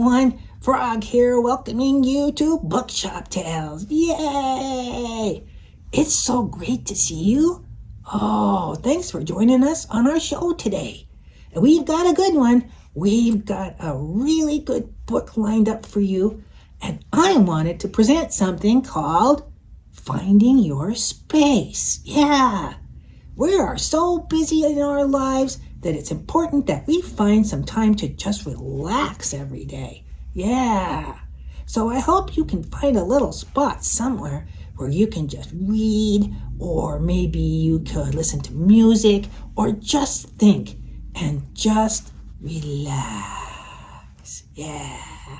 everyone, Frog here welcoming you to Bookshop Tales. Yay! It's so great to see you. Oh, thanks for joining us on our show today. And we've got a good one. We've got a really good book lined up for you. And I wanted to present something called Finding Your Space. Yeah, we are so busy in our lives that it's important that we find some time to just relax every day. Yeah. So I hope you can find a little spot somewhere where you can just read, or maybe you could listen to music, or just think and just relax. Yeah.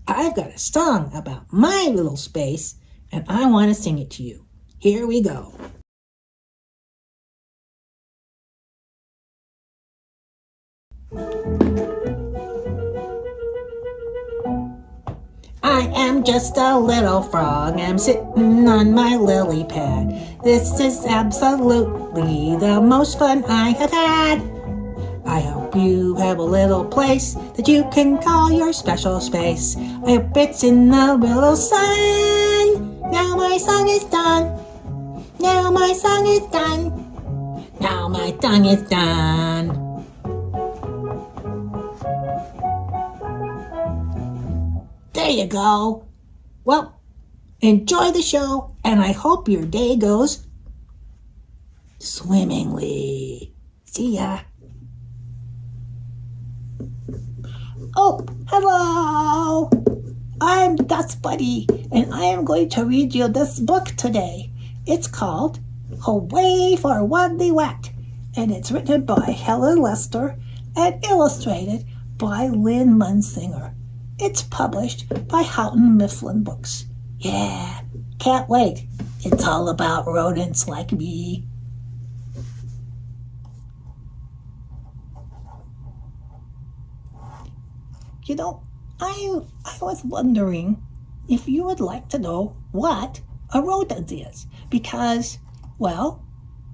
I've got a song about my little space, and I want to sing it to you. Here we go. I am just a little frog, I'm sitting on my lily pad. This is absolutely the most fun I have had. I hope you have a little place that you can call your special space. I hope it's in the little sun. Now my song is done. Now my song is done. Now my song is done. There you go. Well, enjoy the show, and I hope your day goes swimmingly. See ya. Oh, hello. I'm Dust Buddy, and I am going to read you this book today. It's called Hooray for Wodney Wat, and it's written by Helen Lester and illustrated by Lynn Munsinger. It's published by Houghton Mifflin Books. Yeah, can't wait. It's all about rodents like me. You know, I was wondering if you would like to know what a rodent is. Because, well,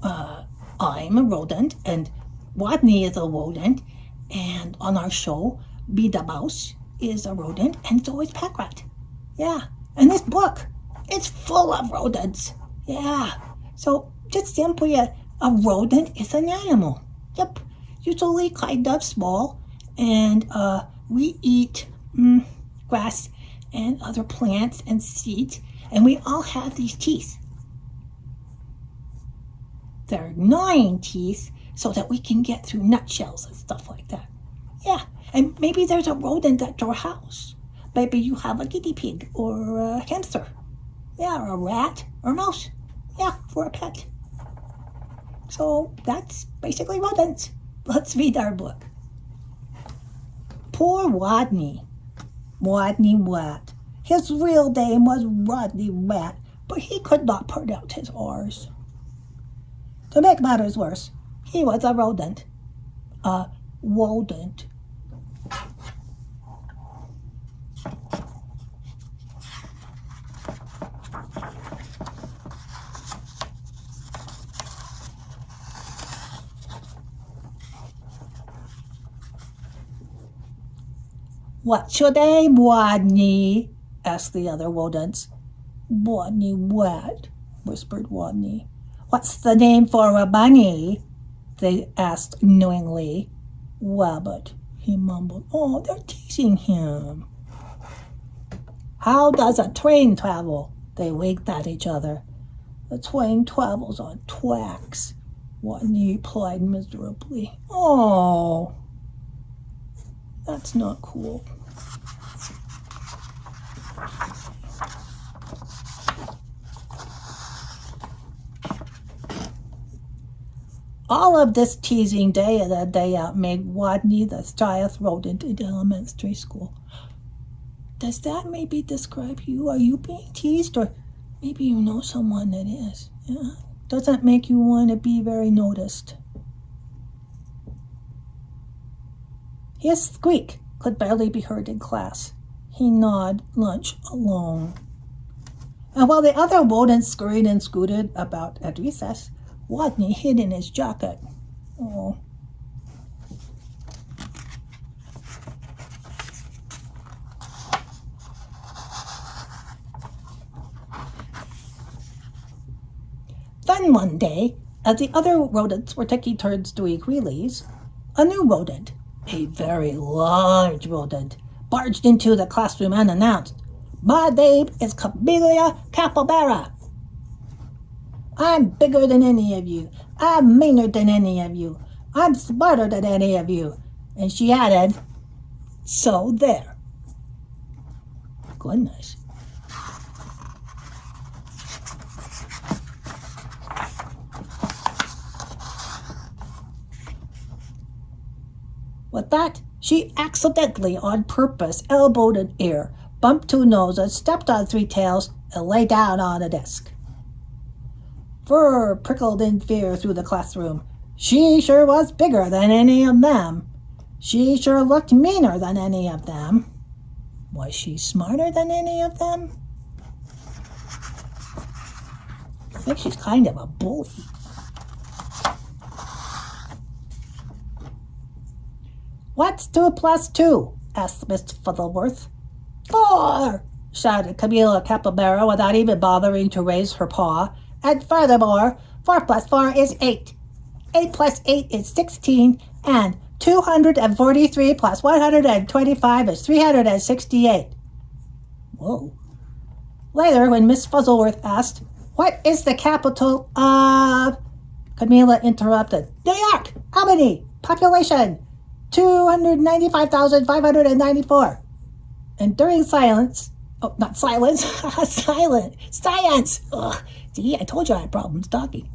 I'm a rodent, and Wodney is a rodent, and on our show, Be the Mouse is a rodent, and so is Packrat. Yeah, and this book, it's full of rodents. Yeah, so just simply a rodent is an animal. Yep, usually kind of small, and we eat grass and other plants and seeds, and we all have these teeth. They're gnawing teeth so that we can get through nutshells and stuff like that. Yeah, and maybe there's a rodent at your house. Maybe you have a guinea pig or a hamster. Yeah, or a rat or a mouse. Yeah, for a pet. So that's basically rodents. Let's read our book. Poor Wodney Wat. His real name was Wodney Wat, but he could not pronounce his R's. To make matters worse, he was a rodent. A rodent. What's your name, Wodney? Asked the other rodents. Wodney Wat, whispered Wodney. What's the name for a bunny? They asked knowingly. Rabbit, he mumbled. Oh, they're teasing him. How does a train travel? They winked at each other. The train travels on tracks, Wodney replied miserably. Oh, that's not cool. All of this teasing day in and day out made Wodney the shyest rodent in elementary school. Does that maybe describe you? Are you being teased? Or maybe you know someone that is. Yeah. Doesn't make you want to be very noticed. His squeak could barely be heard in class. He gnawed lunch alone. And while the other rodents scurried and scooted about at recess, Wodney hid in his jacket. Oh. Then one day, as the other rodents were taking turns doing wheelies, a new rodent, a very large rodent, barged into the classroom and announced, "My name is Camilla Capybara. I'm bigger than any of you. I'm meaner than any of you. I'm smarter than any of you." And she added, "So there." Goodness. With that, she accidentally, on purpose, elbowed an ear, bumped two noses, stepped on three tails, and lay down on a desk. Fur prickled in fear through the classroom. She sure was bigger than any of them. She sure looked meaner than any of them. Was she smarter than any of them? I think she's kind of a bully. "What's 2 plus 2? Asked Miss Fuzzleworth. "4, shouted Camilla Capybara without even bothering to raise her paw. "And furthermore, 4 plus 4 is 8. 8 plus 8 is 16, and 243 plus 125 is 368. Whoa. Later, when Miss Fuzzleworth asked, "What is the capital of—" Camilla interrupted. "New York! Albany! Population 295,594. And during silence, not silence, science. Ugh, see, I told you I had problems talking.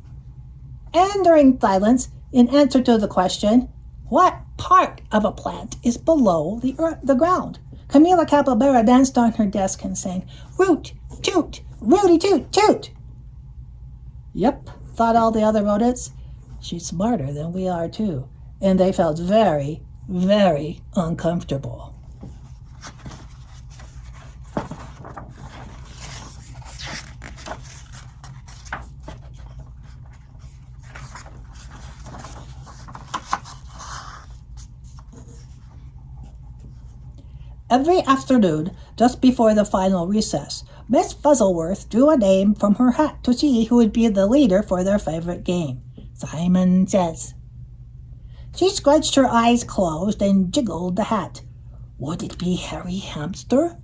And during silence, in answer to the question, what part of a plant is below the ground? Camilla Capybara danced on her desk and sang, "Root, toot, rooty toot, toot." Yep, thought all the other rodents. She's smarter than we are too. And they felt very, very uncomfortable. Every afternoon, just before the final recess, Miss Fuzzleworth drew a name from her hat to see who would be the leader for their favorite game. "Simon Says." She scrunched her eyes closed and jiggled the hat. Would it be Hairy Hamster?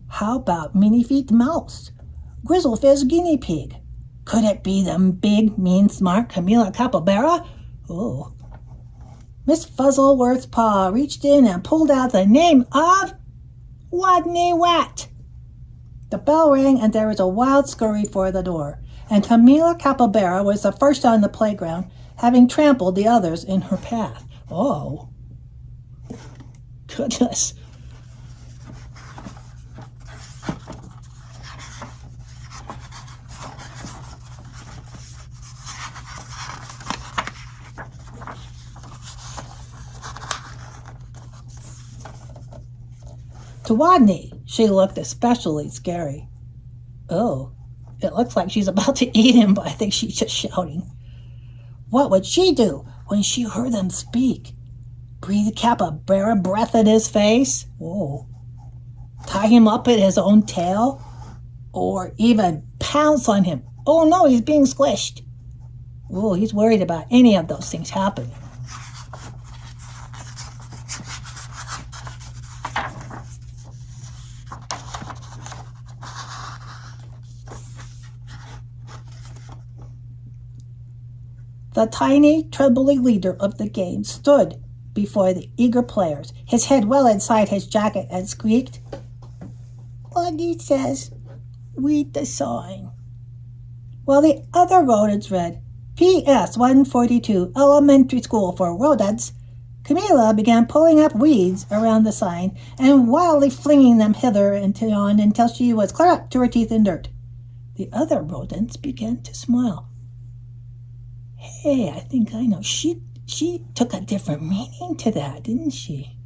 How about Minifeet Mouse? Grizzlefish Guinea Pig? Could it be them big, mean, smart Camilla Capybara? Oh. Miss Fuzzleworth's paw reached in and pulled out the name of Wodney Wat. The bell rang and there was a wild scurry for the door, and Camilla Capybara was the first on the playground, having trampled the others in her path. Oh, goodness. To Wodney, she looked especially scary. Oh, it looks like she's about to eat him, but I think she's just shouting. What would she do when she heard them speak? Breathe Capybara breath in his face? Whoa. Tie him up in his own tail? Or even pounce on him? Oh no, he's being squished. Oh, he's worried about any of those things happening. The tiny, trembling leader of the game stood before the eager players, his head well inside his jacket, and squeaked, "Wodney says, read the sign." While the other rodents read, "P.S. 142, Elementary School for Rodents," Camilla began pulling up weeds around the sign and wildly flinging them hither and yon until she was clear up to her teeth in dirt. The other rodents began to smile. Hey, I think I know. She took a different meaning to that, didn't she?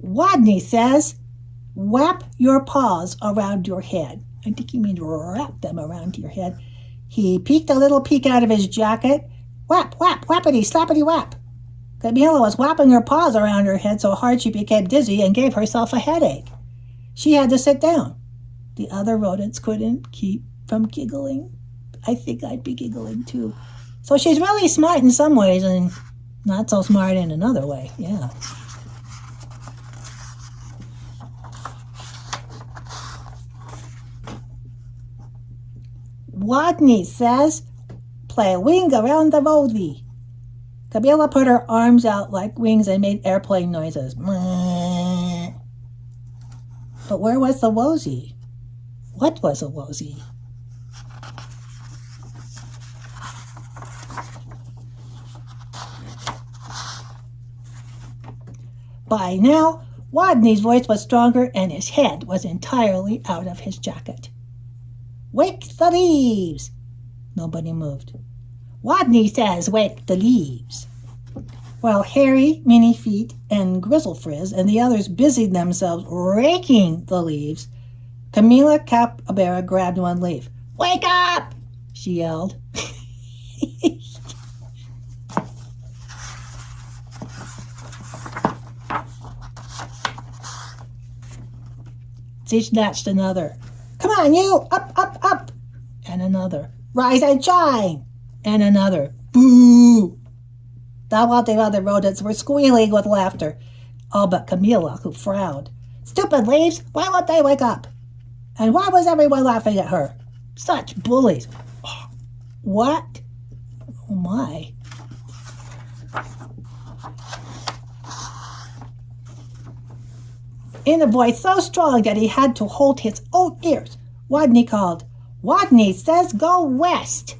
Wodney says, "Wrap your paws around your head." I think he means wrap them around your head. He peeked a little peek out of his jacket. "Whap, whap, whappity, slappity, whap." Camilla was whapping her paws around her head so hard she became dizzy and gave herself a headache. She had to sit down. The other rodents couldn't keep from giggling. I think I'd be giggling too. So she's really smart in some ways and not so smart in another way. Yeah. Wodney says, play wing around the rosy. Camilla put her arms out like wings and made airplane noises. But where was the wosy? What was a wosy? By now, Wodney's voice was stronger and his head was entirely out of his jacket. Wake the leaves! Nobody moved. Wodney says, wake the leaves. While Harry, Minnie Feet, and Grizzlefrizz and the others busied themselves raking the leaves, Camilla Capybara grabbed one leaf. Wake up! She yelled. She snatched another. Come on, you! Up, up, up! And another. Rise and shine! And another. Boo! All the other rodents were squealing with laughter, all but Camilla, who frowned. Stupid leaves! Why won't they wake up? And why was everyone laughing at her? Such bullies! Oh, what? Oh my! In a voice so strong that he had to hold his own ears, Wodney called, Wodney says go west!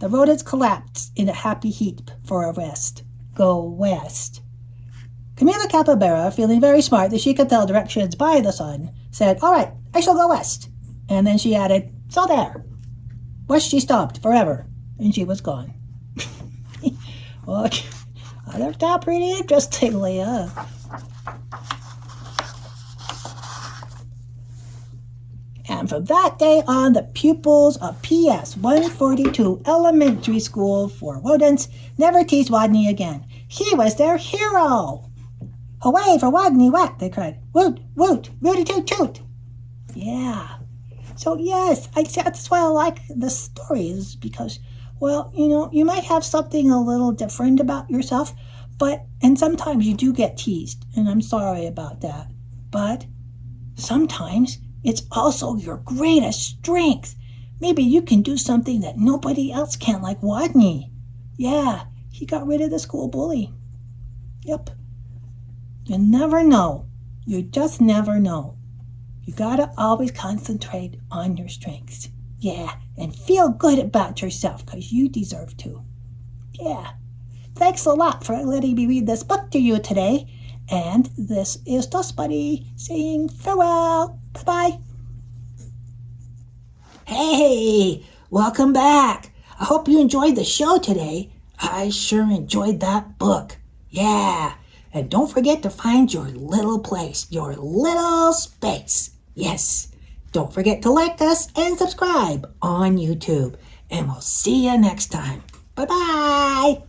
The rodents collapsed in a happy heap for a rest. Go west. Camilla Capybara, feeling very smart that she could tell directions by the sun, said, all right, I shall go west. And then she added, so there. West she stopped forever, and she was gone. Well, that worked out pretty interestingly, huh? And from that day on, the pupils of PS 142 Elementary School for Rodents never teased Wodney again. He was their hero. Hooray for Wodney Wat, they cried. Woot, woot, rooty toot toot. Yeah. So yes, that's why I like the stories, because, well, you might have something a little different about yourself, and sometimes you do get teased, and I'm sorry about that. But sometimes it's also your greatest strength. Maybe you can do something that nobody else can, like Wodney. Yeah, he got rid of the school bully. Yep. You never know. You just never know. You gotta always concentrate on your strengths. Yeah, and feel good about yourself, because you deserve to. Yeah. Thanks a lot for letting me read this book to you today. And this is Dust Buddy saying farewell. Bye-bye. Hey, welcome back. I hope you enjoyed the show today. I sure enjoyed that book. Yeah, and don't forget to find your little place, your little space. Yes, don't forget to like us and subscribe on YouTube. And we'll see you next time. Bye-bye.